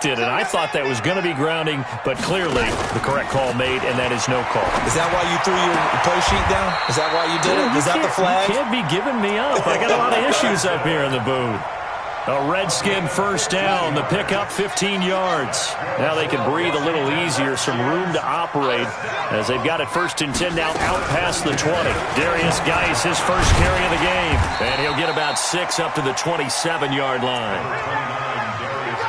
And I thought that was going to be grounding, but clearly the correct call made, and that is no call. Is that why you threw your play sheet down? Is that why you did it? Is that the flag? You can't be giving me up. I got a lot of issues up here in the booth. A Redskin first down. The pickup 15 yards. Now they can breathe a little easier. Some room to operate as they've got it 1st and 10 now out past the 20. Darius Geis, his first carry of the game. And he'll get about 6 up to the 27-yard line.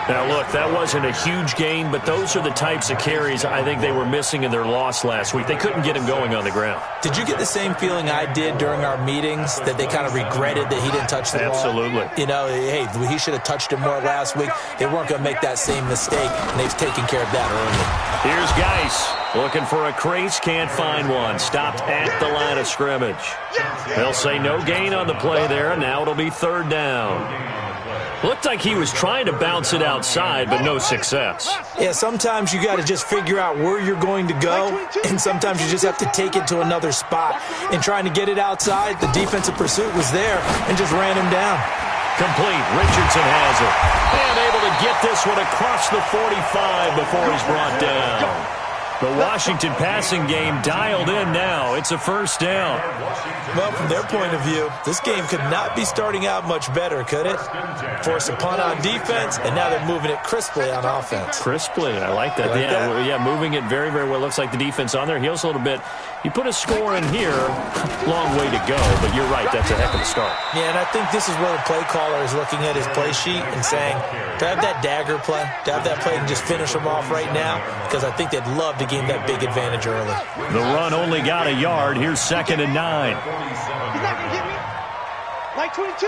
Now, look, that wasn't a huge gain, but those are the types of carries I think they were missing in their loss last week. They couldn't get him going on the ground. Did you get the same feeling I did during our meetings, that they kind of regretted that he didn't touch the ball? Absolutely. You know, hey, he should have touched it more last week. They weren't going to make that same mistake, and they've taken care of that early. Here's Geis looking for a crease, can't find one. Stopped at the line of scrimmage. They'll say no gain on the play there, and now it'll be 3rd down. Looked like he was trying to bounce it outside, but no success. Yeah, sometimes you got to just figure out where you're going to go, and sometimes you just have to take it to another spot. And trying to get it outside, the defensive pursuit was there and just ran him down. Complete. Richardson has it. And able to get this one across the 45 before he's brought down. The Washington passing game dialed in now. It's a 1st down. Well, from their point of view, this game could not be starting out much better, could it? Force a punt on defense, and now they're moving it crisply on offense. Crisply, I like that. Yeah, moving it very, very well. Looks like the defense on their heels a little bit. You put a score in here, long way to go, but you're right, that's a heck of a start. Yeah, and I think this is where the play caller is looking at his play sheet and saying, to have that dagger play, to have that play and just finish them off right now, because I think they'd love to gain that big advantage early. The run only got a yard. Here's 2nd and 9. He's not going to get me. Mike 22.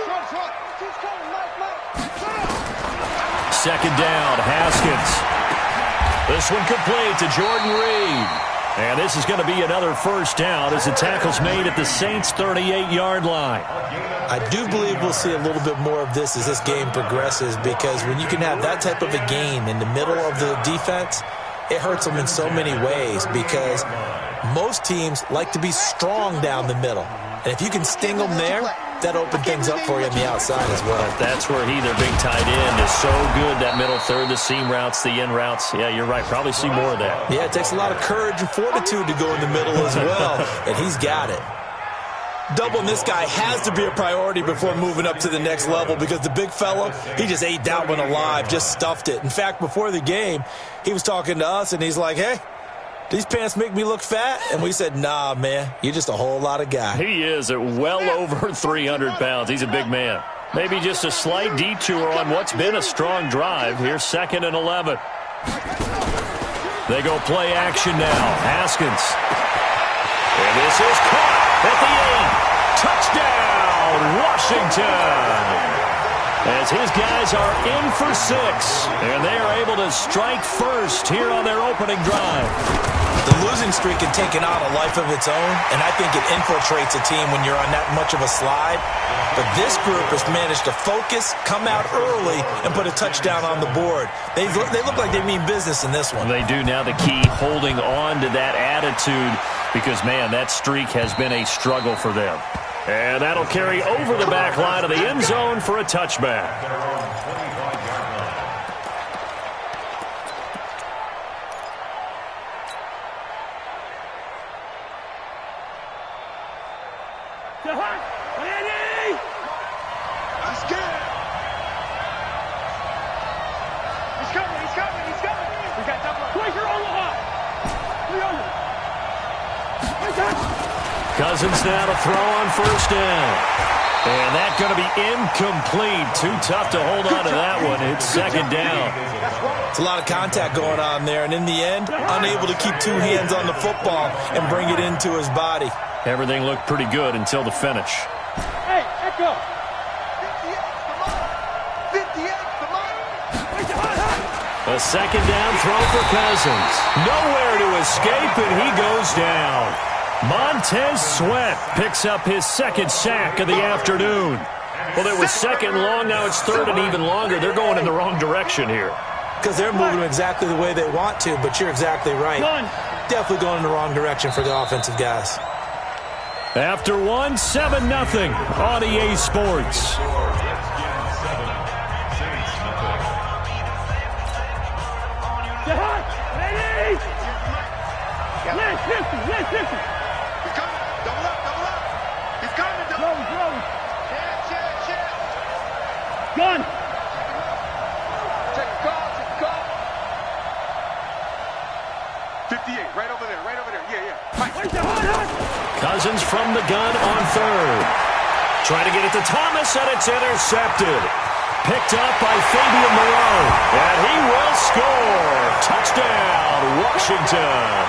2nd down, Haskins. This one complete to Jordan Reed. And this is going to be another 1st down as the tackle's made at the Saints' 38-yard line. I do believe we'll see a little bit more of this as this game progresses, because when you can have that type of a gain in the middle of the defense, it hurts them in so many ways, because most teams like to be strong down the middle. And if you can sting them there, that opens things up for you on the outside as well. But that's where their big tight end, is so good, that middle third, the seam routes, the in routes. Yeah, you're right. Probably see more of that. Yeah, it takes a lot of courage and fortitude to go in the middle as well, and he's got it. Doubling this guy has to be a priority before moving up to the next level, because the big fella, he just ate that one alive, just stuffed it. In fact, before the game, he was talking to us, and he's like, hey, these pants make me look fat? And we said, nah, man, you're just a whole lot of guy. He is at well over 300 pounds. He's a big man. Maybe just a slight detour on what's been a strong drive. Here's 2nd and 11. They go play action now. Haskins. And this is caught at the 8. Touchdown, Washington. As his guys are in for 6, and they are able to strike first here on their opening drive. The losing streak had taken on a life of its own, and I think it infiltrates a team when you're on that much of a slide. But this group has managed to focus, come out early, and put a touchdown on the board. They look like they mean business in this one. They do. Now the key, holding on to that attitude, because, man, that streak has been a struggle for them. And that'll carry over the back line of the end zone for a touchback. He's good. He's coming. We got double. Quaker Omaha. Cousins now to throw on 1st down. And that's going to be incomplete. Too tough to hold on to that one. It's 2nd down. It's a lot of contact going on there, and in the end, unable to keep 2 hands on the football and bring it into his body. Everything looked pretty good until the finish. Hey, Echo. 58, come on. A 2nd down throw for Cousins. Nowhere to escape, and he goes down. Montez Sweat picks up his 2nd sack of the afternoon. Well, it was 2nd long, now it's 3rd and even longer. They're going in the wrong direction here. Because they're moving exactly the way they want to, but you're exactly right. Definitely going in the wrong direction for the offensive guys. After 7-0 on EA Sports. Ready? Left 50, left 50. He's coming. Double up, double up. He's coming. Throw. Shit. Gun. Check the call. 58, right over there. Yeah. Right. Where's the hot? Cousins from the gun on third. Trying to get it to Thomas, and it's intercepted. Picked up by Fabian Moreau, and he will score. Touchdown, Washington.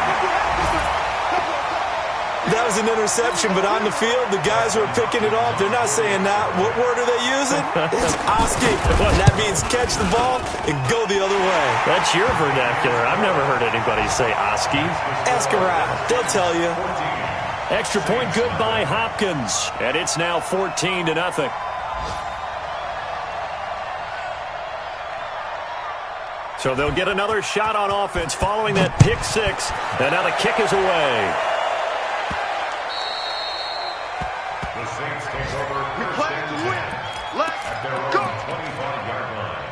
That was an interception, but on the field, the guys who are picking it off, they're not saying that. What word are they using? It's Oski. And that means catch the ball and go the other way. That's your vernacular. I've never heard anybody say Oski. Ask around. They'll tell you. Extra point good by Hopkins, and it's now 14-0. So they'll get another shot on offense following that pick six, and now the kick is away. The Saints take over. We play to win. Let's go. 25-yard line.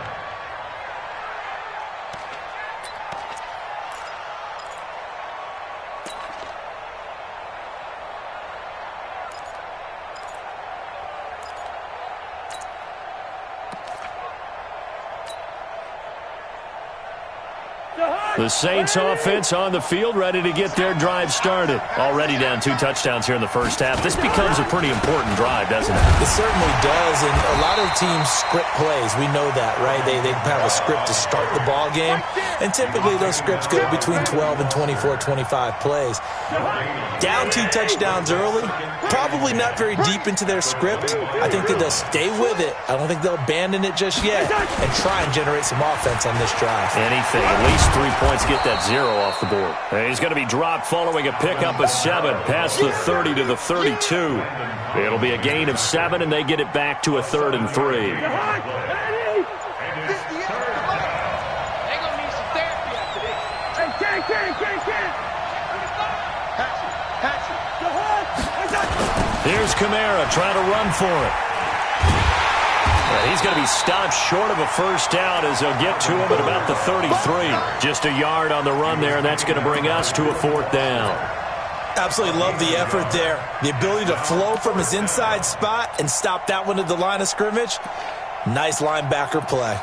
The Saints offense on the field, ready to get their drive started. Already down 2 touchdowns here in the first half. This becomes a pretty important drive, doesn't it? It certainly does, and a lot of teams script plays. We know that, right? They have a script to start the ball game, and typically those scripts go between 12 and 24, 25 plays. Down 2 touchdowns early, probably not very deep into their script. I think that they'll stay with it. I don't think they'll abandon it just yet and try and generate some offense on this drive. Anything, at least 3 points, get that 0 off the board. And he's going to be dropped following a pickup of 7 past the 30 to the 32. It'll be a gain of 7, and they get it back to a 3rd and 3. Ready? They're gonna need some therapy after this. Hey, can't. Hatch it. The hot. Here's Kamara trying to run for it. He's going to be stopped short of a first down as they'll get to him at about the 33. Just a yard on the run there, and that's going to bring us to a 4th down. Absolutely love the effort there. The ability to flow from his inside spot and stop that one at the line of scrimmage. Nice linebacker play.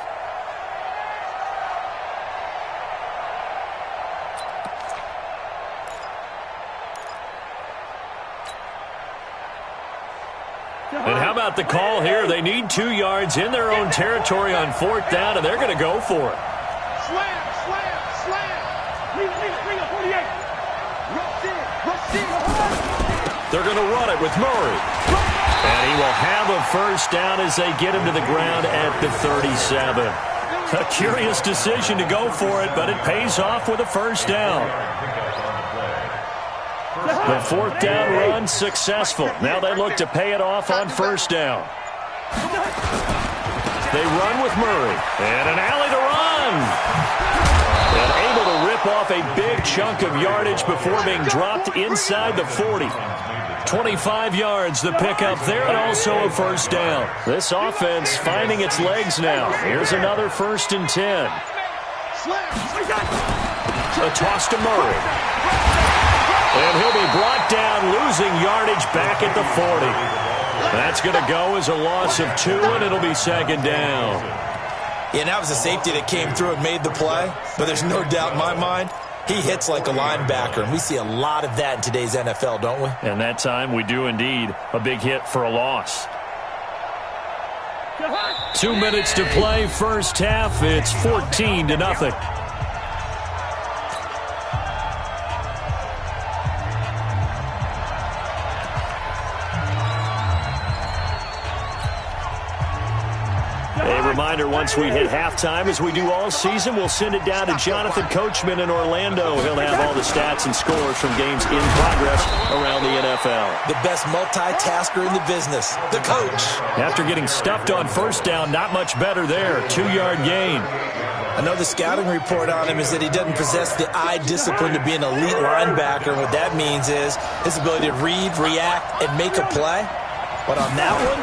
And how about the call here? They need 2 yards in their own territory on 4th down, and they're going to go for it. Slam. Bring it, 48. Rush in. They're going to run it with Murray. And he will have a first down as they get him to the ground at the 37. A curious decision to go for it, but it pays off with a first down. The 4th down run successful. Now they look to pay it off on first down. They run with Murray. And an alley to run. And able to rip off a big chunk of yardage before being dropped inside the 40. 25 yards the pickup there, and also a first down. This offense finding its legs now. Here's another 1st and 10. A toss to Murray. And he'll be brought down, losing yardage back at the 40. That's going to go as a loss of 2, and it'll be 2nd down. Yeah, that was a safety that came through and made the play, but there's no doubt in my mind, he hits like a linebacker, and we see a lot of that in today's NFL, don't we? And that time we do indeed. A big hit for a loss. 2 minutes to play, first half. It's 14-0. Reminder, once we hit halftime, as we do all season, we'll send it down to Jonathan Coachman in Orlando. He'll have all the stats and scores from games in progress around the NFL. The best multitasker in the business, the coach. After getting stuffed on first down, not much better there. 2-yard gain. I know the scouting report on him is that he doesn't possess the eye discipline to be an elite linebacker. What that means is his ability to read, react, and make a play. But on that one,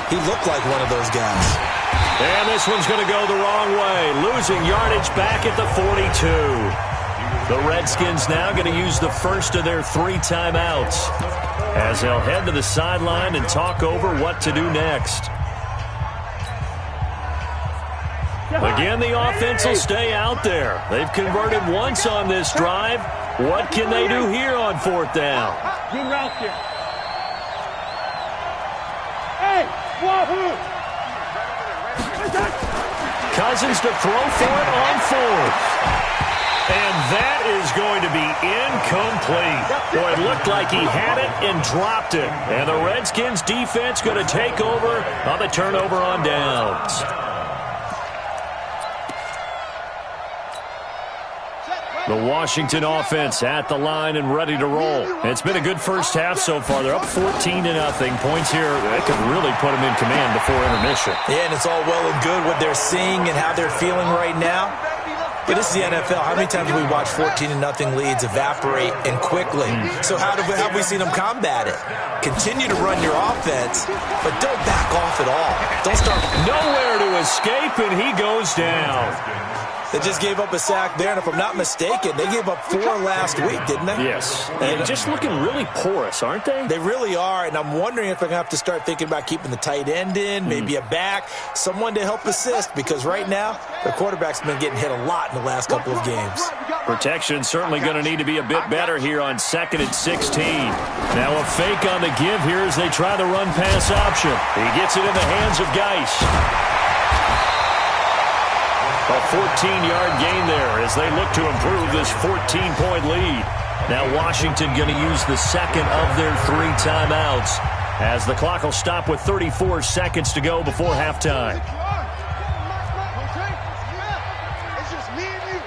he looked like one of those guys. And this one's going to go the wrong way, losing yardage back at the 42. The Redskins now going to use the first of their 3 timeouts as they'll head to the sideline and talk over what to do next. Again, the offense will stay out there. They've converted once on this drive. What can they do here on 4th down? Good route here. Hey, wahoo! Cousins to throw for it on 4th. And that is going to be incomplete. Boy, it looked like he had it and dropped it. And the Redskins defense going to take over on the turnover on downs. The Washington offense at the line and ready to roll. It's been a good first half so far. They're up 14-0. Points here, that could really put them in command before intermission. Yeah, and it's all well and good what they're seeing and how they're feeling right now. But this is the NFL. How many times have we watched 14-0 leads evaporate and quickly? So how have we seen them combat it? Continue to run your offense, but don't back off at all. Don't start. Nowhere to escape, and he goes down. They just gave up a sack there, and if I'm not mistaken, they gave up 4 last week, didn't they? Yes. And just looking really porous, aren't they? They really are, and I'm wondering if I'm going to have to start thinking about keeping the tight end in, maybe a back, someone to help assist, because right now, the quarterback's been getting hit a lot in the last couple of games. Protection certainly going to need to be a bit better here on 2nd and 16. Now a fake on the give here as they try the run-pass option. He gets it in the hands of Geis. A 14-yard gain there as they look to improve this 14-point lead. Now Washington going to use the second of their 3 timeouts as the clock will stop with 34 seconds to go before halftime. It's just me and you.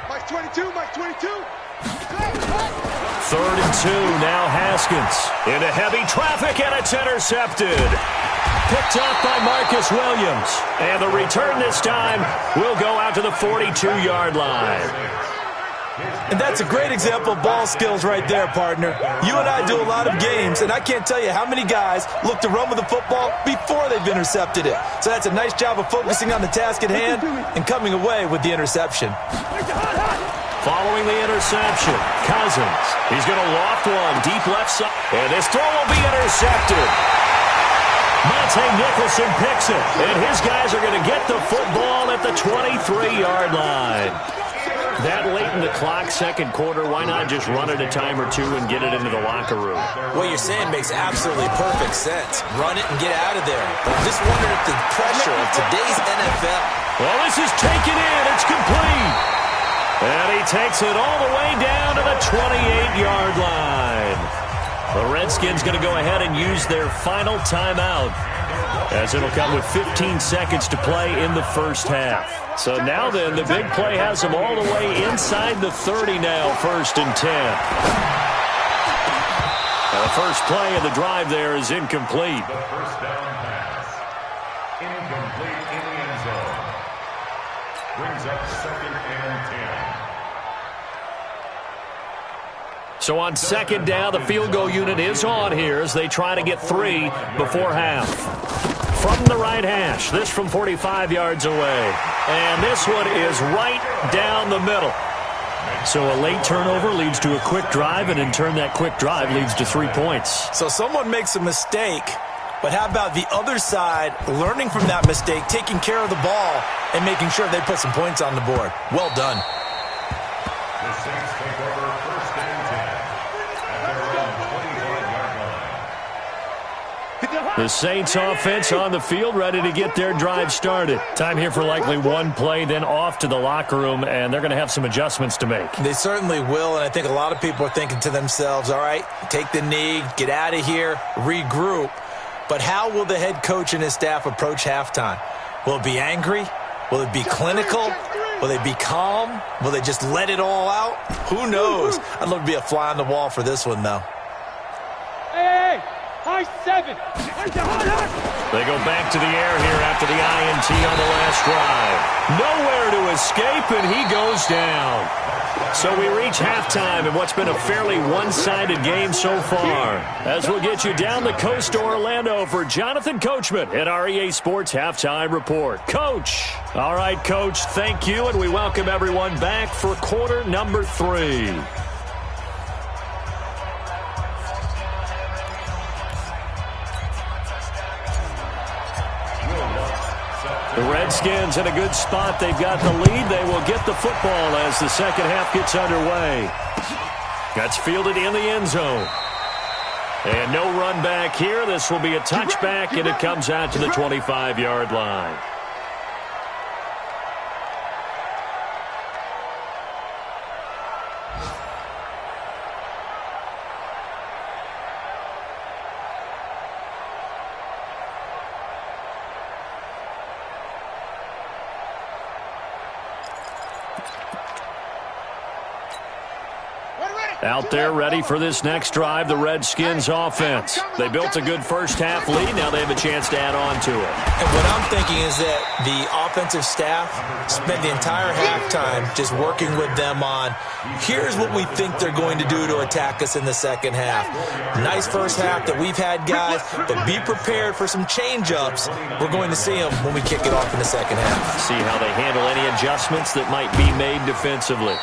Mike 22, Mike 22. 3rd and 2, now Haskins. Into heavy traffic, and it's intercepted. Picked up by Marcus Williams. And the return this time will go out to the 42-yard line. And that's a great example of ball skills right there, partner. You and I do a lot of games, and I can't tell you how many guys look to run with the football before they've intercepted it. So that's a nice job of focusing on the task at hand and coming away with the interception. Following the interception, Cousins. He's going to loft one deep left side. And this throw will be intercepted. Monte Nicholson picks it, and his guys are going to get the football at the 23-yard line. That late in the clock, second quarter, why not just run it a time or two and get it into the locker room? What you're saying makes absolutely perfect sense. Run it and get out of there. But I'm just wondering if the pressure of today's NFL. Well, this is taken in. It's complete. And he takes it all the way down to the 28-yard line. The Redskins going to go ahead and use their final timeout as it'll come with 15 seconds to play in the first half. So now then, the big play has them all the way inside the 30 now, 1st and 10. Now the first play of the drive there is incomplete. The first down pass. Incomplete in the end zone. Brings up 2nd and 10. So on 2nd down, the field goal unit is on here as they try to get 3 before half. From the right hash, this from 45 yards away. And this one is right down the middle. So a late turnover leads to a quick drive, and in turn that quick drive leads to 3 points. So someone makes a mistake, but how about the other side learning from that mistake, taking care of the ball, and making sure they put some points on the board? Well done. The Saints take over 1st and 10 at their own 25-yard line. The Saints offense on the field, ready to get their drive started. Time here for likely one play, then off to the locker room, and they're going to have some adjustments to make. They certainly will, and I think a lot of people are thinking to themselves, all right, take the knee, get out of here, regroup. But how will the head coach and his staff approach halftime? Will it be angry? Will it be clinical? Will they be calm? Will they just let it all out? Who knows? I'd love to be a fly on the wall for this one, though. Hey, hey, by 7. They go back to the air here after the INT on the last drive. Nowhere to escape, and he goes down. So we reach halftime in what's been a fairly one-sided game so far. As we'll get you down the coast to Orlando for Jonathan Coachman at our EA Sports Halftime Report. Coach. All right, Coach, thank you, and we welcome everyone back for quarter number 3. The Redskins in a good spot. They've got the lead. They will get the football as the second half gets underway. That's fielded in the end zone. And no run back here. This will be a touchback, and it comes out to the 25-yard line. Out there ready for this next drive, the Redskins offense. They built a good first-half lead. Now they have a chance to add on to it. And what I'm thinking is that the offensive staff spent the entire halftime just working with them on, here's what we think they're going to do to attack us in the second half. Nice first half that we've had, guys, but be prepared for some change-ups. We're going to see them when we kick it off in the second half. See how they handle any adjustments that might be made defensively.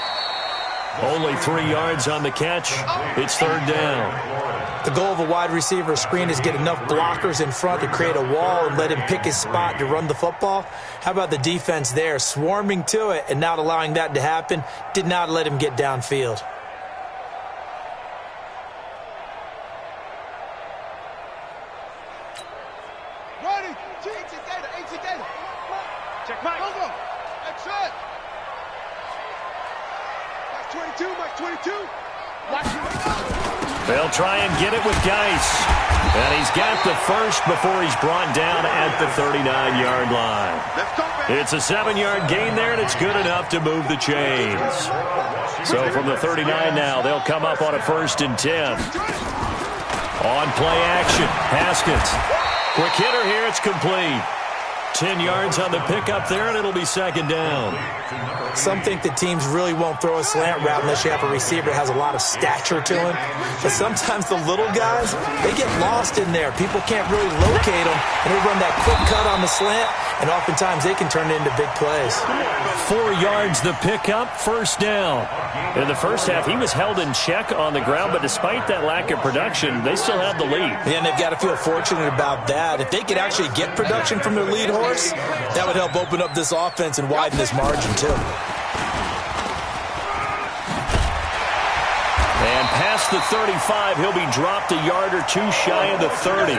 Only 3 yards on the catch. It's third down. The goal of a wide receiver screen is get enough blockers in front to create a wall and let him pick his spot to run the football. How about the defense there, swarming to it and not allowing that to happen? Did not let him get downfield. Check Mike. Excellent. 22, Mike 22. They'll try and get it with Geis. And he's got the first before he's brought down at the 39-yard line. It's a 7-yard gain there, and it's good enough to move the chains. So from the 39 now, they'll come up on a 1st and 10. On play action, Haskins. Quick hitter here, it's complete. 10 yards on the pickup there, and it'll be second down. Some think that teams really won't throw a slant route unless you have a receiver that has a lot of stature to him. But sometimes the little guys, they get lost in there. People can't really locate them, and they run that quick cut on the slant, and oftentimes they can turn it into big plays. 4 yards the pickup, first down. In the first half, he was held in check on the ground, but despite that lack of production, they still have the lead. Yeah, and they've got to feel fortunate about that. If they could actually get production from their lead horse, that would help open up this offense and widen this margin, too. And past the 35, he'll be dropped a yard or two shy of the 30.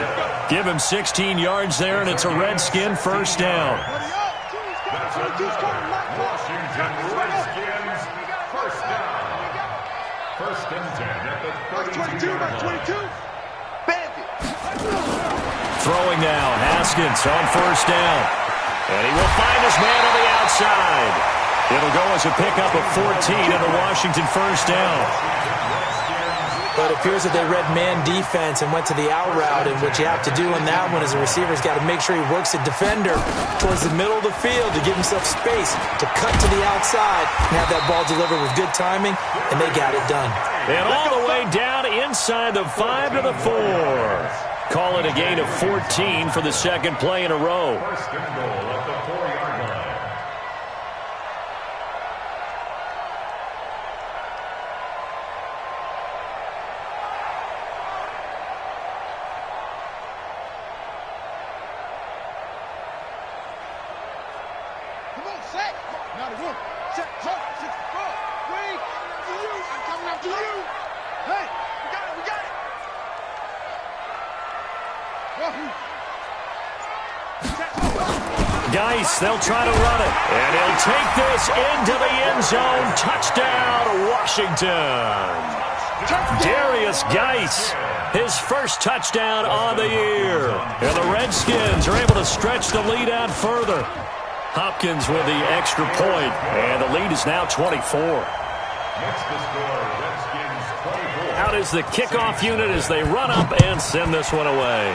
Give him 16 yards there, and it's a Redskin first down. Washington Redskins first down. 1st and 10 at the 32-yard line. Throwing now, Haskins on first down. And he will find his man on the outside. It'll go as a pickup of 14 and a Washington first down. But it appears that they read man defense and went to the out route, and what you have to do in that one is the receiver's got to make sure he works the defender towards the middle of the field to give himself space to cut to the outside and have that ball delivered with good timing, and they got it done. And all the way down inside the 5 to the 4. Call it a gain of 14 for the second play in a row. 1st and goal at the 4-yard line. Come on, set. Now the room. Set, hold, 6, 4, 3. To you. I'm coming after you. Hey, we got it, we got it. Geis, they'll try to run it. And he'll take this into the end zone. Touchdown, Washington. Darius Geis, his first touchdown on the year. And the Redskins are able to stretch the lead out further. Hopkins with the extra point, and the lead is now 24. Next to score, Redskins Out is the kickoff unit as they run up and send this one away.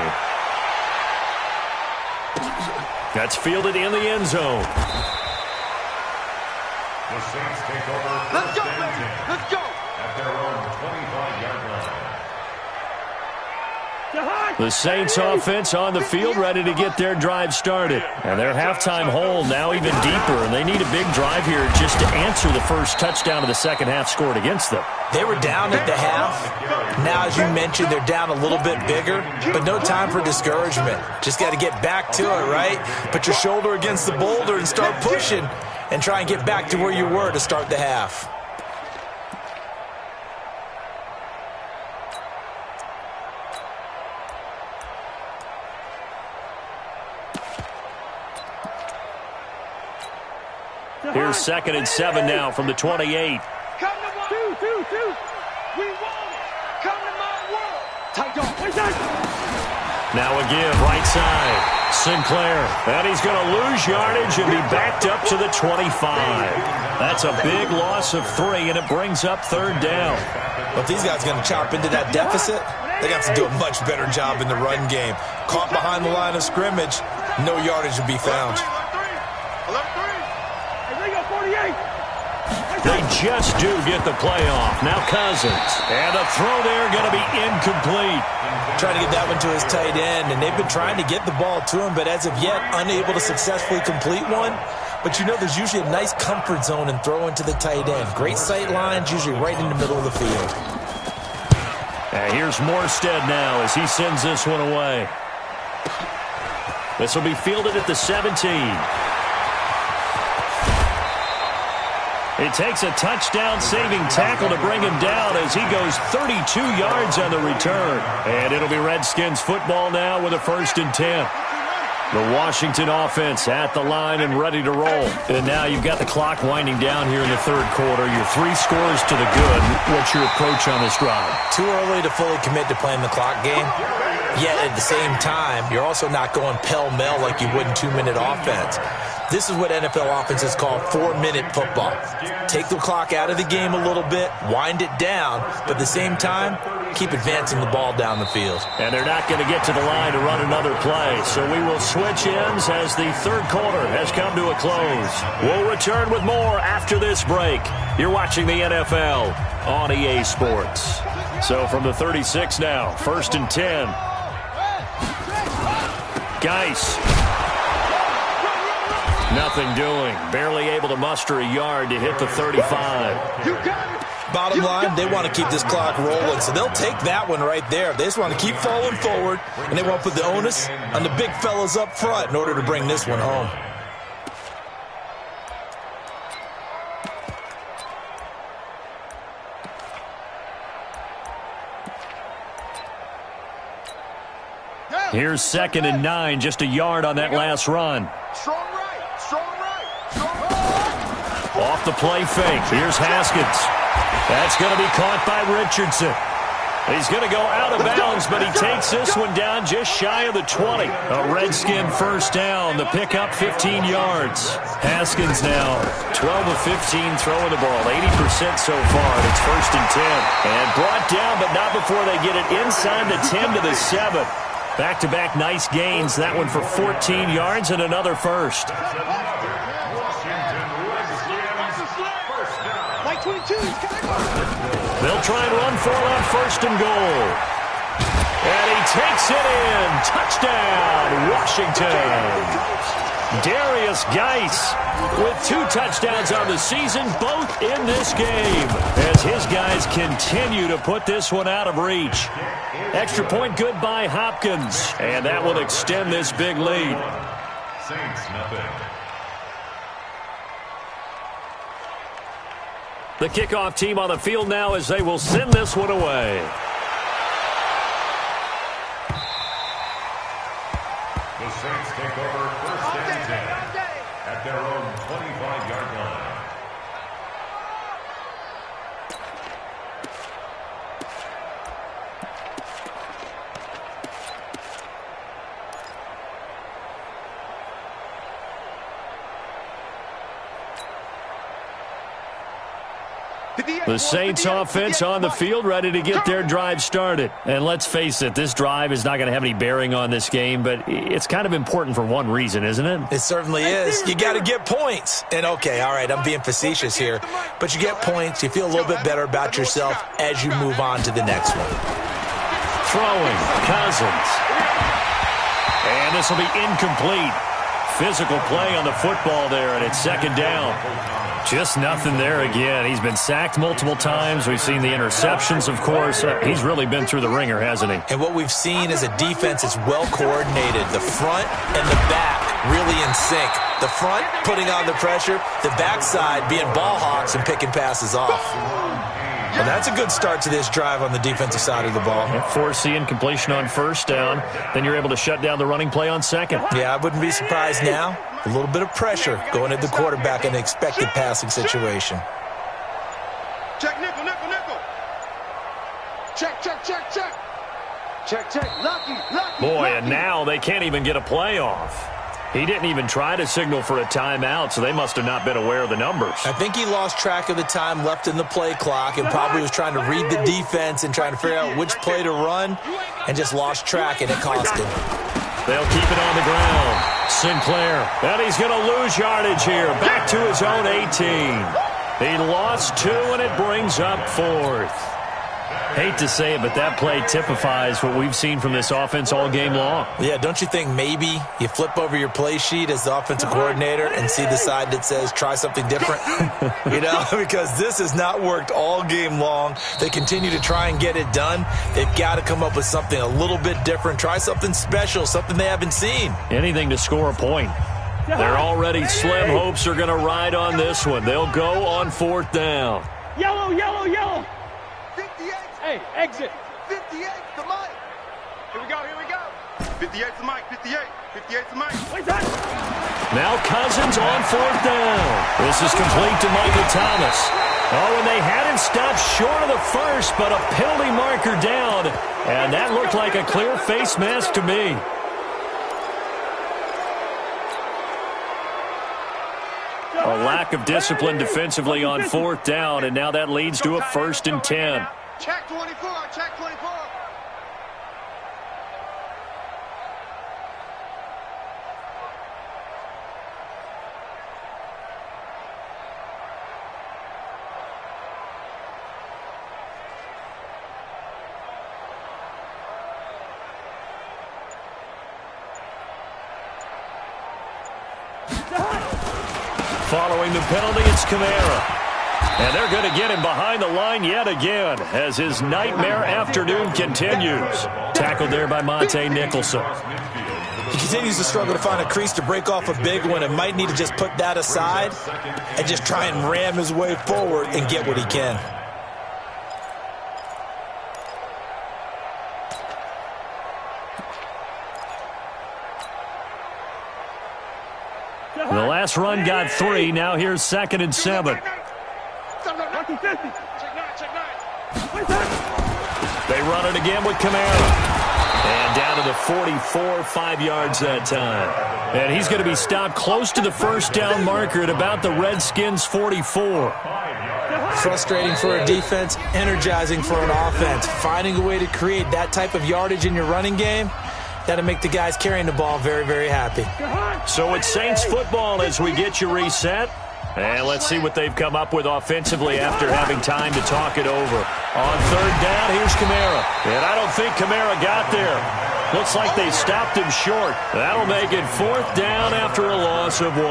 That's fielded in the end zone. The Saints take over. Let's go, baby. Let's go. At their own 25-yard line. The Saints offense on the field ready to get their drive started. And their halftime hole now even deeper, and they need a big drive here just to answer the first touchdown of the second half scored against them. They were down at the half. Now, as you mentioned, they're down a little bit bigger, but no time for discouragement. Just got to get back to it, right? Put your shoulder against the boulder and start pushing and try and get back to where you were to start the half. Here's 2nd and 7 now from the 28. Come to my two. We want it. Come to my world. Tight dog. Now a give, right side. Sinclair. And he's going to lose yardage and be backed up to the 25. That's a big loss of 3, and it brings up 3rd down. But if these guys are going to chop into that deficit, they got to do a much better job in the run game. Caught behind the line of scrimmage, no yardage to be found. They just do get the playoff. Now Cousins. And a throw there going to be incomplete. Trying to get that one to his tight end, and they've been trying to get the ball to him, but as of yet, unable to successfully complete one. But you know there's usually a nice comfort zone in throwing to the tight end. Great sight lines, usually right in the middle of the field. And here's Morstead now as he sends this one away. This will be fielded at the 17. It takes a touchdown-saving tackle to bring him down as he goes 32 yards on the return. And it'll be Redskins football now with a 1st and 10. The Washington offense at the line and ready to roll. And now you've got the clock winding down here in the 3rd quarter. You're 3 scores to the good. What's your approach on this drive? Too early to fully commit to playing the clock game. Yet at the same time, you're also not going pell-mell like you would in 2-minute offense. This is what NFL offenses call 4-minute football. Take the clock out of the game a little bit, wind it down, but at the same time, keep advancing the ball down the field. And they're not going to get to the line to run another play, so we will switch ends as the 3rd quarter has come to a close. We'll return with more after this break. You're watching the NFL on EA Sports. So from the 36 now, 1st and 10. Geis. Nothing doing. Barely able to muster a yard to hit the 35. Bottom line, they want to keep this clock rolling, so they'll take that one right there. They just want to keep falling forward, and they want to put the onus on the big fellas up front in order to bring this one home. Here's 2nd and 9, just a yard on that last run. Strong right, strong right, strong right. Off the play fake. Here's Haskins. That's going to be caught by Richardson. He's going to go out of bounds, but he takes this one down just shy of the 20. A Redskin 1st down. The pickup 15 yards. Haskins now 12 of 15 throwing the ball. 80% so far. And it's 1st and 10. And brought down, but not before they get it inside the 10 to the 7. Back-to-back nice gains. That one for 14 yards and another 1st. Like 22, he's coming back. They'll try and run for it on 1st and goal. And he takes it in. Touchdown, Washington. Darius Geis with 2 touchdowns on the season, both in this game, as his guys continue to put this one out of reach. Extra point good by Hopkins, and that will extend this big lead. Saints nothing. The kickoff team on the field now as they will send this one away. The Saints take over 1st and 10 at their own 25-yard line. The Saints offense on the field, ready to get their drive started. And let's face it, this drive is not going to have any bearing on this game, but it's kind of important for one reason, isn't it? It certainly is. You got to get points. And, okay, all right, I'm being facetious here, but you get points. You feel a little bit better about yourself as you move on to the next one. Throwing, Cousins. And this will be incomplete. Physical play on the football there, and it's second down. Just nothing there again. He's been sacked multiple times. We've seen the interceptions, of course. He's really been through the ringer, hasn't he? And what we've seen is a defense that's well coordinated. The front and the back really in sync. The front putting on the pressure. The backside being ball hawks and picking passes off. And that's a good start to this drive on the defensive side of the ball. Force the incompletion on first down. Then you're able to shut down the running play on second. Yeah, I wouldn't be surprised now. A little bit of pressure going at the quarterback in an expected passing situation. Check, nickel, nickel, nickel. Check, check, check, check. Check, check, lucky, lucky. Boy, and now they can't even get a play off. He didn't even try to signal for a timeout, so they must have not been aware of the numbers. I think he lost track of the time left in the play clock and probably was trying to read the defense and trying to figure out which play to run and just lost track, and it cost him. They'll keep it on the ground. Sinclair, and he's going to lose yardage here. Back to his own 18. He lost 2, and it brings up fourth. Hate to say it, but that play typifies what we've seen from this offense all game long. Yeah, don't you think maybe you flip over your play sheet as the offensive coordinator and see the side that says try something different? You know, because this has not worked all game long. They continue to try and get it done. They've got to come up with something a little bit different. Try something special, something they haven't seen. Anything to score a point. Their already slim hopes are going to ride on this one. They'll go on fourth down. Yellow, yellow, yellow. 58. Hey, exit. 58 to Mike. Here we go, here we go. 58 to Mike, 58. 58 to Mike. Wait, that. Now Cousins on fourth down. This is complete to Michael Thomas. Oh, and they had him stopped short of the first, but a penalty marker down. And that looked like a clear face mask to me. A lack of discipline defensively on fourth down, and now that leads to a 1st and 10. Check 24, check 24. Following the penalty, it's Kamara. And they're going to get him behind the line yet again as his nightmare afternoon continues. Tackled there by Monte Nicholson. He continues to struggle to find a crease to break off a big one and might need to just put that aside and just try and ram his way forward and get what he can. The last run got 3. Now here's 2nd and 7. They run it again with Kamara. And down to the 44, 5 yards that time. And he's going to be stopped close to the first down marker at about the Redskins' 44. Frustrating for a defense, energizing for an offense. Finding a way to create that type of yardage in your running game, that'll make the guys carrying the ball very, very happy. So it's Saints football as we get you reset. And let's see what they've come up with offensively after having time to talk it over. On third down, here's Kamara. And I don't think Kamara got there. Looks like they stopped him short. That'll make it 4th down after a loss of 1.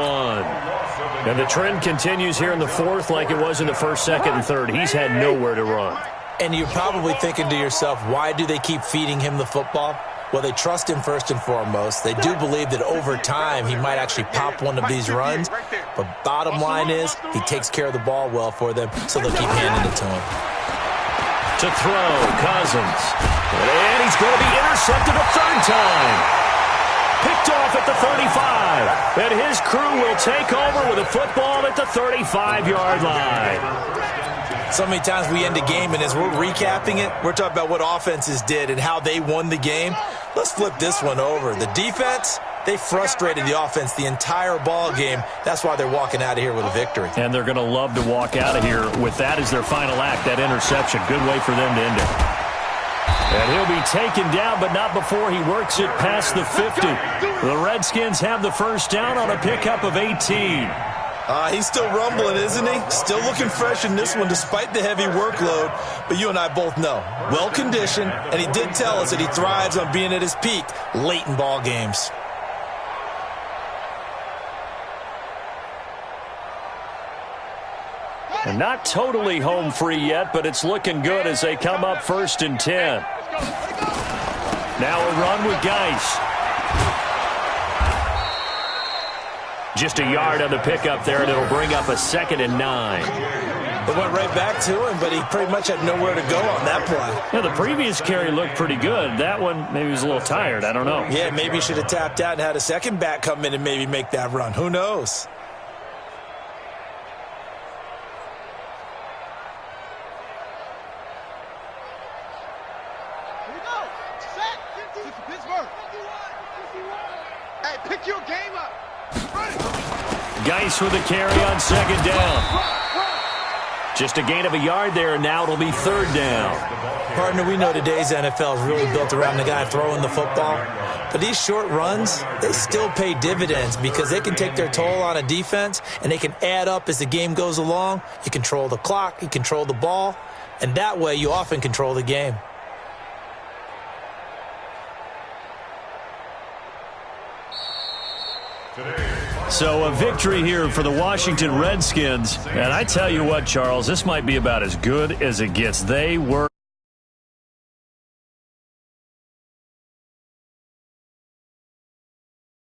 And the trend continues here in the 4th like it was in the 1st, 2nd, and 3rd. He's had nowhere to run. And you're probably thinking to yourself, why do they keep feeding him the football? Well, they trust him first and foremost. They do believe that over time he might actually pop one of these runs. But bottom line is he takes care of the ball well for them, so they'll keep handing it to him. To throw, Cousins. And he's going to be intercepted a 3rd time. Picked off at the 35. And his crew will take over with a football at the 35-yard line. So many times we end a game, and as we're recapping it, we're talking about what offenses did and how they won the game. Let's flip this one over. The defense, They frustrated the offense the entire ball game. That's why they're walking out of here with a victory. And they're going to love to walk out of here with that as their final act, that interception. Good way for them to end it. And he'll be taken down, but not before he works it past the 50. The Redskins have the first down on a pickup of 18. He's still rumbling, isn't he? Still looking fresh in this one despite the heavy workload. But you and I both know, well-conditioned, and he did tell us that he thrives on being at his peak late in ball games. And not totally home free yet, but it's looking good as they come up 1st and 10. Now a run with Geis. Just a yard on the pickup there, and it'll bring up a 2nd and 9. It went right back to him, but he pretty much had nowhere to go on that play. Yeah, the previous carry looked pretty good. That one, maybe he was a little tired. I don't know. Yeah, maybe he should have tapped out and had a second back come in and maybe make that run. Who knows? Here we go. Set. This is Pittsburgh. Hey, pick your game up. Geis with a carry on 2nd down. Just a gain of a yard there, and now it'll be 3rd down. Partner, we know today's NFL is really built around the guy throwing the football. But these short runs, they still pay dividends because they can take their toll on a defense, and they can add up as the game goes along. You control the clock, you control the ball, and that way you often control the game. So a victory here for the Washington Redskins. And I tell you what, Charles, this might be about as good as it gets. They were